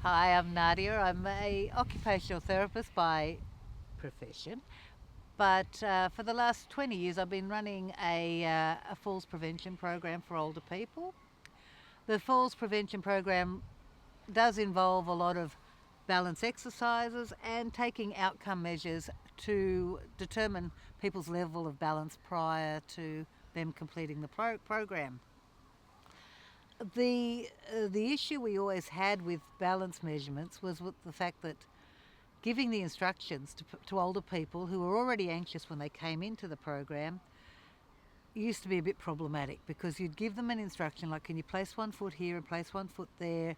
Hi, I'm Nadia. I'm a occupational therapist by profession, but for the last 20 years I've been running a falls prevention program for older people. The falls prevention program does involve a lot of balance exercises and taking outcome measures to determine people's level of balance prior to them completing the program. The issue we always had with balance measurements was with the fact that giving the instructions to older people who were already anxious when they came into the program used to be a bit problematic, because you'd give them an instruction like, can you place one foot here and place one foot there,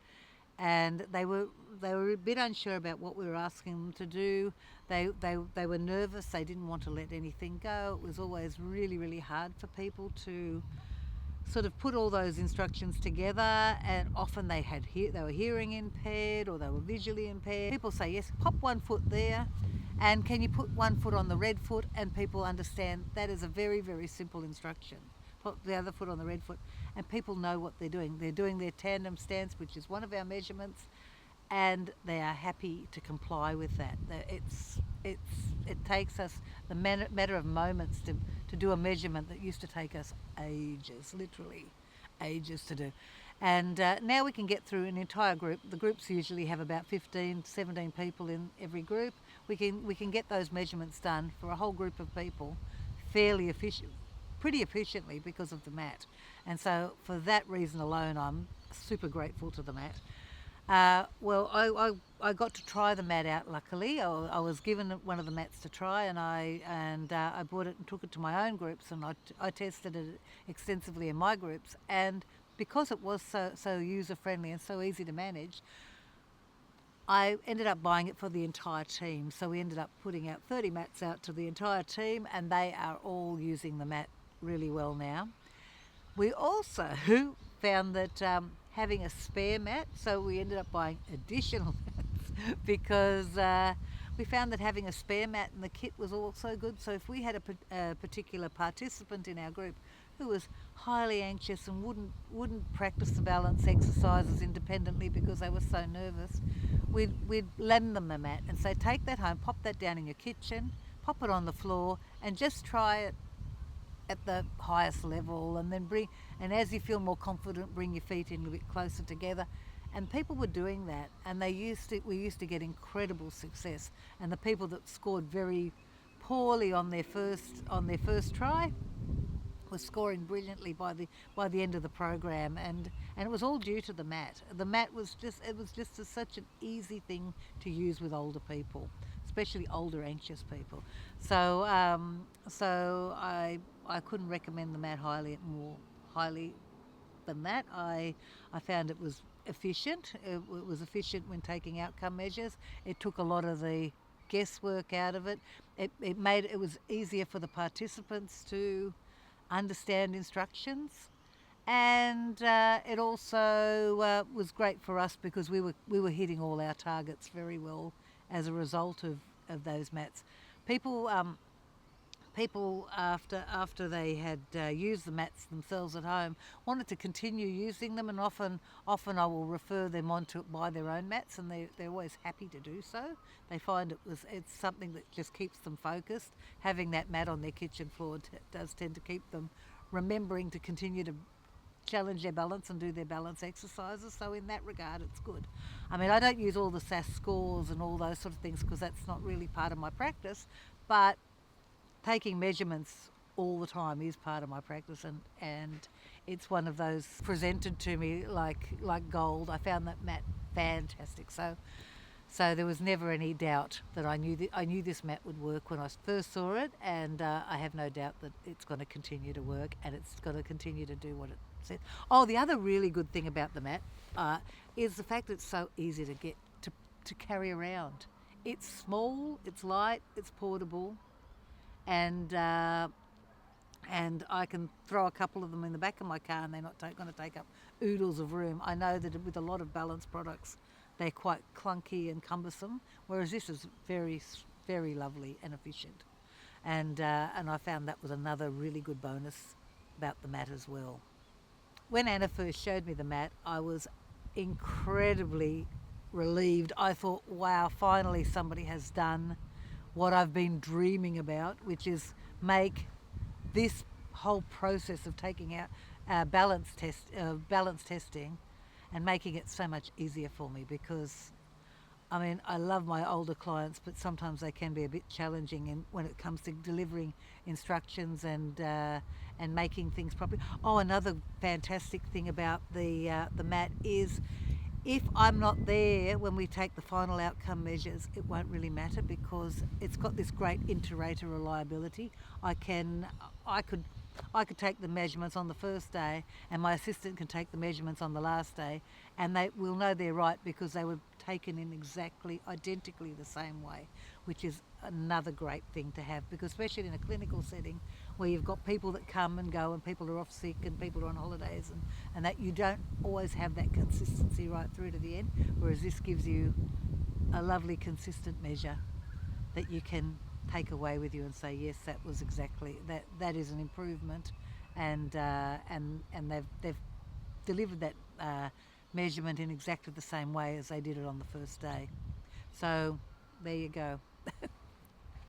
and they were a bit unsure about what we were asking them to do. They were nervous. They didn't want to let anything go. It was always really hard for people to sort of put all those instructions together, and often they were hearing impaired or they were visually impaired. People say, yes, pop one foot there, and can you put one foot on the red foot, and people understand that is a very simple instruction. Put the other foot on the red foot, and people know what they're doing. They're doing their tandem stance, which is one of our measurements, and they are happy to comply with that. It takes us the matter of moments to do a measurement that used to take us ages, literally ages to do. And now we can get through an entire group. The groups usually have about 15, 17 people in every group. We can get those measurements done for a whole group of people fairly pretty efficiently because of the mat. And so for that reason alone, I'm super grateful to the mat. I got to try the mat out. Luckily, I was given one of the mats to try, and I bought it and took it to my own groups, and I tested it extensively in my groups. And because it was so user friendly and so easy to manage, I ended up buying it for the entire team. So we ended up putting out 30 mats out to the entire team, and they are all using the mat really well now. We also found that having a spare mat, so we ended up buying additional mats because we found that having a spare mat in the kit was also good. So if we had a particular participant in our group who was highly anxious and wouldn't practice the balance exercises independently because they were so nervous, we'd lend them the mat and say, take that home, pop that down in your kitchen, pop it on the floor, and just try it at the highest level, and then and as you feel more confident, bring your feet in a bit closer together. And people were doing that, and we used to get incredible success. And the people that scored very poorly on their first try was scoring brilliantly by the end of the program, and it was all due to the mat. The mat was just such an easy thing to use with older people, especially older anxious people. So I couldn't recommend the mat more highly than that. I found it was efficient. It was efficient when taking outcome measures. It took a lot of the guesswork out of it. It was easier for the participants to understand instructions, and it also was great for us because we were hitting all our targets very well as a result of those mats. People people after they had used the mats themselves at home wanted to continue using them, and often I will refer them on to buy their own mats, and they're always happy to do so. They find it's something that just keeps them focused. Having that mat on their kitchen floor does tend to keep them remembering to continue to challenge their balance and do their balance exercises. So in that regard, it's good. I mean, I don't use all the SAS scores and all those sort of things because that's not really part of my practice, but taking measurements all the time is part of my practice, and it's one of those presented to me like gold. I found that mat fantastic. So there was never any doubt that I knew this mat would work when I first saw it, and I have no doubt that it's going to continue to work, and it's going to continue to do what it said. Oh, the other really good thing about the mat is the fact that it's so easy to get to carry around. It's small, it's light, it's portable, and I can throw a couple of them in the back of my car, and they're not going to take up oodles of room. I know that with a lot of balance products, they're quite clunky and cumbersome, whereas this is very lovely and efficient. And I found that was another really good bonus about the mat as well. When Anna first showed me the mat, I was incredibly relieved. I thought, wow, finally somebody has done what I've been dreaming about, which is make this whole process of taking out balance testing and making it so much easier for me. Because I mean, I love my older clients, but sometimes they can be a bit challenging when it comes to delivering instructions and making things properly. Oh, another fantastic thing about the mat is if I'm not there when we take the final outcome measures, it won't really matter because it's got this great inter-rater reliability. I can, I could, I could take the measurements on the first day, and my assistant can take the measurements on the last day, and they will know they're right because they were taken in exactly, identically the same way, which is another great thing to have because especially in a clinical setting where you've got people that come and go and people are off sick and people are on holidays and that you don't always have that consistency right through to the end, whereas this gives you a lovely consistent measure that you can take away with you and say yes, that was exactly that is an improvement, and they've delivered that measurement in exactly the same way as they did it on the first day. So there you go.